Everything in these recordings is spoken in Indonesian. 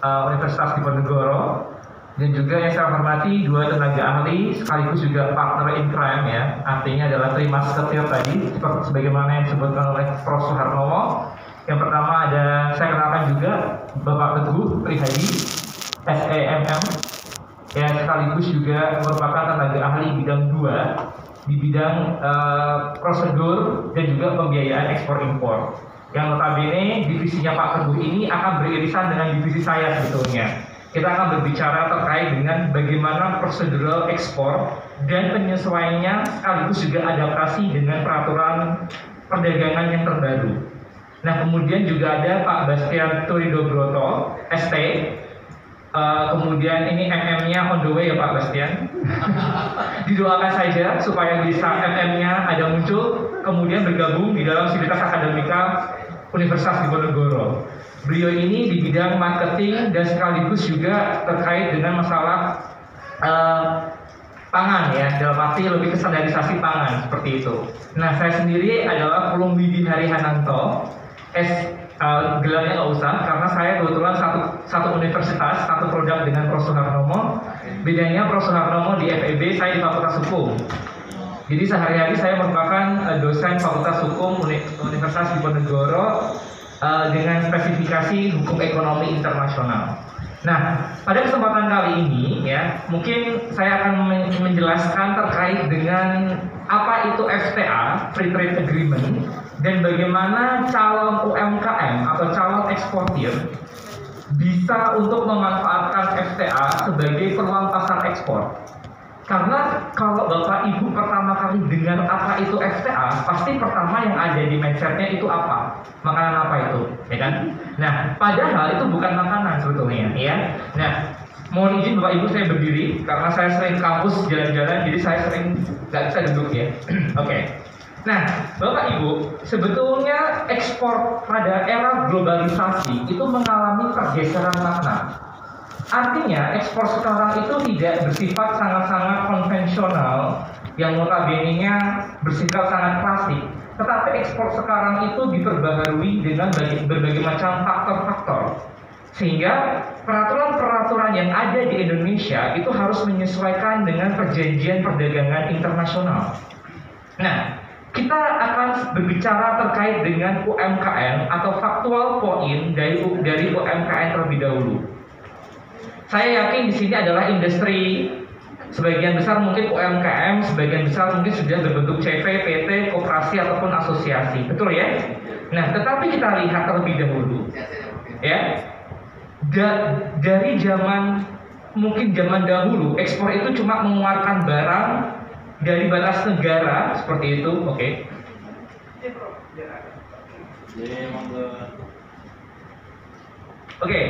Universitas Diponegoro, dan juga yang saya hormati dua tenaga ahli sekaligus juga partner in crime ya, artinya adalah terima setir tadi seperti sebagaimana yang disebutkan oleh Prof. Suhartomo. Yang pertama ada saya kenalkan juga Bapak Teguh Prihadi SEMM, ya, sekaligus juga merupakan tenaga ahli bidang 2 di bidang prosedur dan juga pembiayaan ekspor impor. Yang notabene divisinya Pak Teguh ini akan beririsan dengan divisi saya sebetulnya. Kita akan berbicara terkait dengan bagaimana prosedural ekspor dan penyesuaiannya sekaligus juga adaptasi dengan peraturan perdagangan yang terbaru. Nah, kemudian juga ada Pak Bastian Turido Broto, ST. Kemudian ini MM-nya on the way ya Pak Bastian. Didoakan saja supaya bisa MM-nya ada muncul, kemudian bergabung di dalam Sivitas Akademika Universitas Diponegoro. Beliau ini di bidang marketing dan sekaligus juga terkait dengan masalah pangan ya, dalam arti lebih ke standarisasi pangan seperti itu. Nah, saya sendiri adalah Pulung Widi Hari Hananto, gelarnya nggak usah karena saya kebetulan satu universitas, satu produk dengan Prof. Suhartomo. Bedanya Prof. Suhartomo di FEB, saya di Fakultas Hukum. Jadi sehari-hari saya merupakan dosen Fakultas Hukum Universitas Diponegoro dengan spesifikasi hukum ekonomi internasional. Nah, pada kesempatan kali ini ya, mungkin saya akan menjelaskan terkait dengan apa itu FTA, Free Trade Agreement, dan bagaimana calon UMKM atau calon eksportir bisa untuk memanfaatkan FTA sebagai peluang pasar ekspor. Karena kalau Bapak Ibu pertama kali dengar apa itu FTA, pasti pertama yang ada di mindsetnya itu apa? Makanan apa itu? Ya kan? Nah, padahal itu bukan makanan sebetulnya ya. Nah, mohon izin Bapak Ibu saya berdiri karena saya sering kampus jalan-jalan, jadi saya sering nggak bisa duduk ya. Oke. Nah, Bapak Ibu, sebetulnya ekspor pada era globalisasi itu mengalami pergeseran makna. Artinya ekspor sekarang itu tidak bersifat sangat-sangat konvensional yang notabene-nya bersifat sangat klasik, tetapi ekspor sekarang itu diperbaharui dengan berbagai macam faktor-faktor, sehingga peraturan-peraturan yang ada di Indonesia itu harus menyesuaikan dengan perjanjian perdagangan internasional. Nah, kita akan berbicara terkait dengan UMKM atau faktual point dari UMKM terlebih dahulu. Saya yakin di sini adalah industri, sebagian besar mungkin UMKM, sebagian besar mungkin sudah berbentuk CV, PT, koperasi ataupun asosiasi, betul ya? Nah, tetapi kita lihat terlebih dahulu, ya, dari mungkin zaman dahulu, ekspor itu cuma mengeluarkan barang dari batas negara seperti itu, oke? Oke.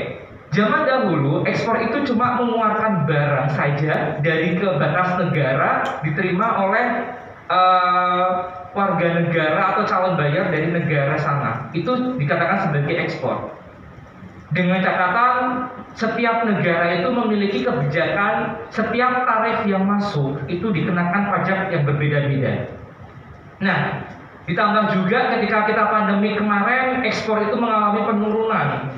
Zaman dahulu, ekspor itu cuma mengeluarkan barang saja dari ke batas negara, diterima oleh warga negara atau calon bayar dari negara sana. Itu dikatakan sebagai ekspor. Dengan catatan, setiap negara itu memiliki kebijakan, setiap tarif yang masuk itu dikenakan pajak yang berbeda-beda. Nah, ditambah juga ketika kita pandemi kemarin, ekspor itu mengalami penurunan.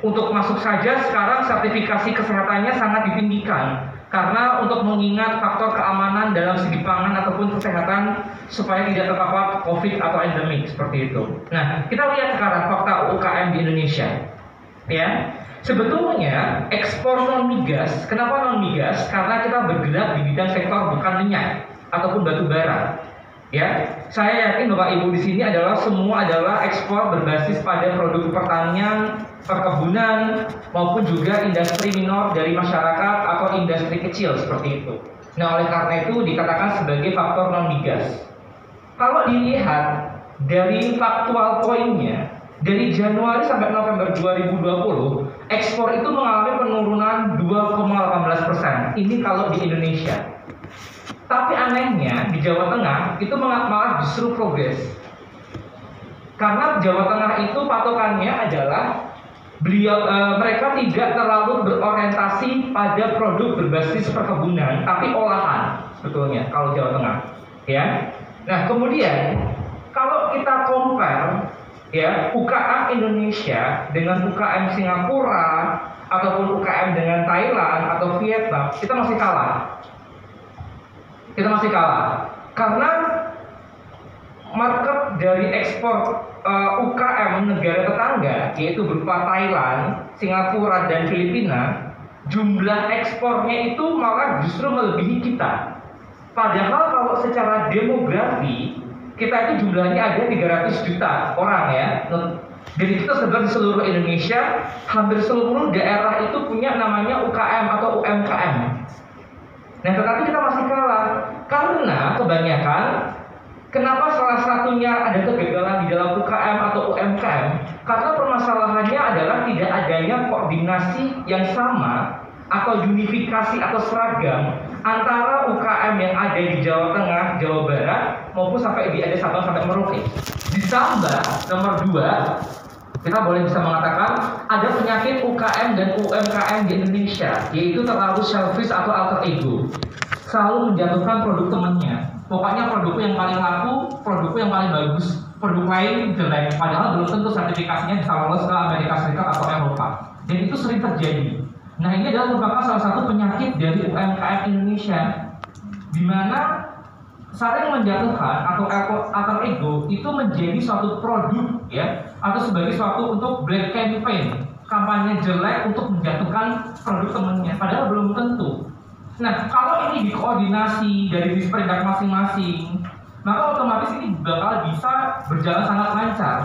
Untuk masuk saja sekarang sertifikasi kesehatannya sangat ditinggikan karena untuk mengingat faktor keamanan dalam segi pangan ataupun kesehatan supaya tidak terpapar COVID atau endemik seperti itu. Nah, kita lihat sekarang fakta UKM di Indonesia. Ya, sebetulnya ekspor non migas. Kenapa non migas? Karena kita bergerak di bidang sektor bukan minyak ataupun batu bara. Ya, saya yakin Bapak Ibu di sini semua adalah ekspor berbasis pada produk pertanian, perkebunan maupun juga industri minor dari masyarakat atau industri kecil seperti itu. Nah, oleh karena itu dikatakan sebagai faktor non migas. Kalau dilihat dari faktual poinnya, dari Januari sampai November 2020, ekspor itu mengalami penurunan 2,18%. Ini kalau di Indonesia. Tapi anehnya di Jawa Tengah itu malah justru progres. Karena Jawa Tengah itu patokannya adalah mereka tidak terlalu berorientasi pada produk berbasis perkebunan, tapi olahan sebetulnya kalau Jawa Tengah. Ya. Nah, kemudian kalau kita compare ya UKM Indonesia dengan UKM Singapura ataupun UKM dengan Thailand atau Vietnam, kita masih kalah. Kita masih kalah karena market dari ekspor UKM negara tetangga, yaitu berupa Thailand, Singapura, dan Filipina, jumlah ekspornya itu malah justru melebihi kita. Padahal kalau secara demografi kita itu jumlahnya ada 300 juta orang ya. Jadi kita sebenarnya di seluruh Indonesia, hampir seluruh daerah itu punya namanya UKM atau UMKM. Nah, tetapi kita masih kalah karena kebanyakan, kenapa salah satunya ada kegagalan di dalam UKM atau UMKM? Karena permasalahannya adalah tidak adanya koordinasi yang sama atau unifikasi atau seragam antara UKM yang ada di Jawa Tengah, Jawa Barat maupun sampai di ada Sabang sampai Merauke. Ditambah nomor 2, kita boleh bisa mengatakan ada penyakit UKM dan UMKM di Indonesia, yaitu terlalu selfish atau alter ego, selalu menjatuhkan produk temannya. Pokoknya produkku yang paling laku, produkku yang paling bagus, produk lain jelek, padahal belum tentu sertifikasinya bisa lolos ke Amerika Serikat atau Eropa. Dan itu sering terjadi. Nah, ini adalah merupakan salah satu penyakit dari UMKM Indonesia, di mana saling menjatuhkan atau alter ego itu menjadi suatu produk ya, atau sebagai suatu untuk black campaign, kampanye jelek untuk menjatuhkan produk temannya, padahal belum tentu. Nah, kalau ini dikoordinasi dari disperindak masing-masing, maka otomatis ini bakal bisa berjalan sangat lancar.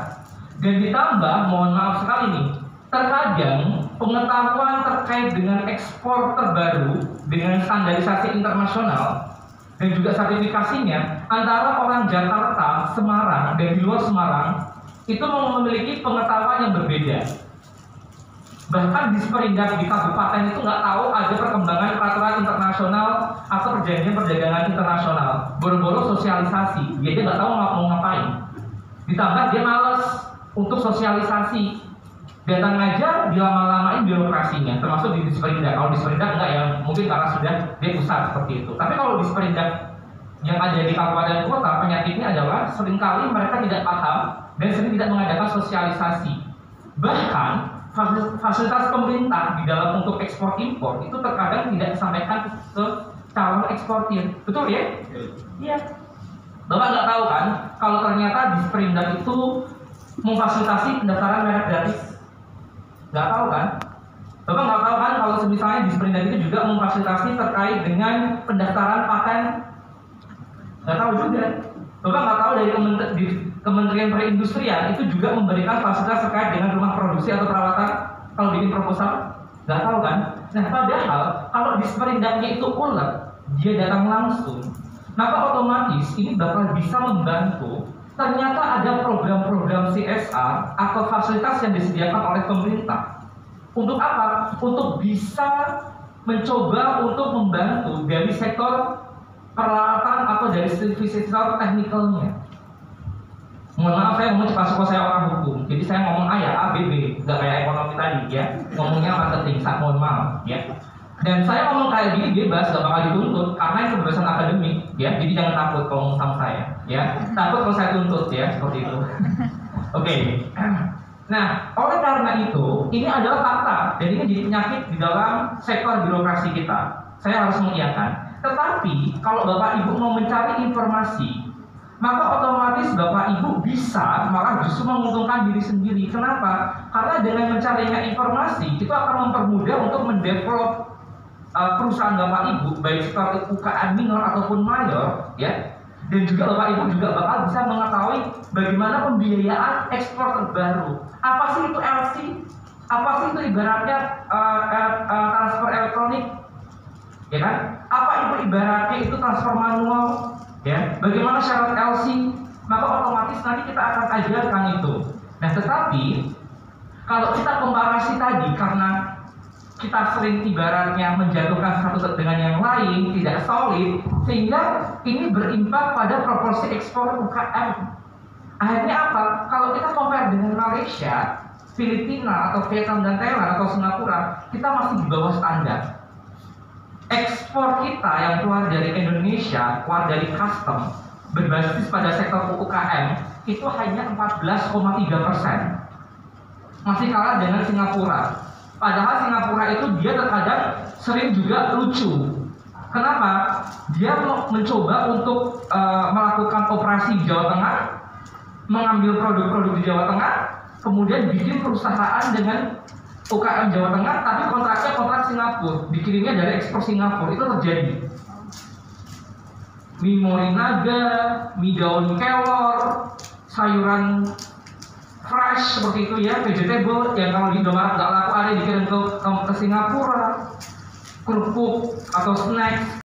Dan ditambah, mohon maaf sekali nih, terkadang pengetahuan terkait dengan ekspor terbaru dengan standarisasi internasional dan juga sertifikasinya antara orang Jakarta, Semarang, dan di luar Semarang itu memiliki pengetahuan yang berbeda. Bahkan di Disperindak di kabupaten itu nggak tahu ada perkembangan peraturan internasional atau perjanjian perdagangan internasional. Boro-boro sosialisasi, dia nggak tahu mau ngapain. Ditambah dia males untuk sosialisasi, datang aja dilama-lamain birokrasinya, termasuk di Disperindak. Kalau Disperindak enggak ya, mungkin karena sudah dia pusat seperti itu. Tapi kalau Disperindak yang ada di kabupaten kota, penyakitnya adalah seringkali mereka tidak paham dan sering tidak mengadakan sosialisasi. Bahkan fasilitas pemerintah di dalam untuk ekspor impor itu terkadang tidak disampaikan ke calon eksportir. Betul ya? Iya. Bapak nggak tahu kan kalau ternyata Disperindak itu memfasilitasi pendaftaran merek gratis? Nggak tahu kan? Bapak nggak tahu kan kalau misalnya Disperindak itu juga memfasilitasi terkait dengan pendaftaran paten? Nggak tahu juga. Bapak nggak tahu dari Kementerian Perindustrian itu juga memberikan fasilitas terkait dengan rumah produksi atau perawatan kalau bikin proposal? Nggak tahu kan? Nah, padahal kalau Disperindaknya itu ulet, dia datang langsung, maka otomatis ini bakal bisa membantu. Ternyata ada program-program CSR atau fasilitas yang disediakan oleh pemerintah. Untuk apa? Untuk bisa mencoba untuk membantu dari sektor peralatan atau dari sektor teknikalnya. Mohon maaf, saya ngomong cepat suka, saya orang hukum, jadi saya ngomong A ya, A, B, B, nggak kayak ekonomi tadi ya, ngomongnya marketing, mohon maaf ya. Dan saya ngomong kayak gini bebas, gak bakal dituntut karena itu kebebasan akademik ya, jadi jangan takut kalau ngomong sama saya ya, takut kalau saya tuntut ya, seperti itu. Oke. Nah, oleh karena itu, ini adalah fakta dan ini jadi penyakit di dalam sektor birokrasi kita. Saya harus mengiyakan. Tetapi kalau Bapak Ibu mau mencari informasi, maka otomatis Bapak Ibu bisa malah justru menguntungkan diri sendiri. Kenapa? Karena dengan mencarinya informasi itu akan mempermudah untuk mendevelop perusahaan Bapak Ibu, baik sektor UKM minor ataupun mayor, ya. Dan juga Bapak Ibu juga bakal bisa mengetahui bagaimana pembiayaan ekspor terbaru. Apa sih itu LC? Apa sih itu ibaratnya transfer elektronik? Ya kan? Apa itu ibaratnya itu transfer manual? Ya, bagaimana syarat LC? Maka otomatis nanti kita akan ajarkan itu. Nah, tetapi kalau kita komparasi tadi, karena kita sering ibaratnya menjatuhkan satu dengan yang lain, tidak solid, sehingga ini berimpak pada proporsi ekspor UKM. Akhirnya apa? Kalau kita compare dengan Malaysia, Filipina, atau Vietnam dan Thailand atau Singapura, kita masih di bawah standar. Ekspor kita yang keluar dari Indonesia, keluar dari custom, berbasis pada sektor UKM itu hanya 14,3%. Masih kalah dengan Singapura. Padahal Singapura itu dia terkadang sering juga lucu. Kenapa? Dia mencoba untuk melakukan operasi di Jawa Tengah, mengambil produk-produk di Jawa Tengah, kemudian bikin perusahaan dengan UKM Jawa Tengah, tapi kontraknya kontrak Singapura, dikirimnya dari ekspor Singapura. Itu terjadi. Mie Morinaga, mie daun kelor, sayuran fresh seperti itu ya, vegetable yang kalau di Indomaret nggak laku ada dikirim ke Singapura, kerupuk atau snack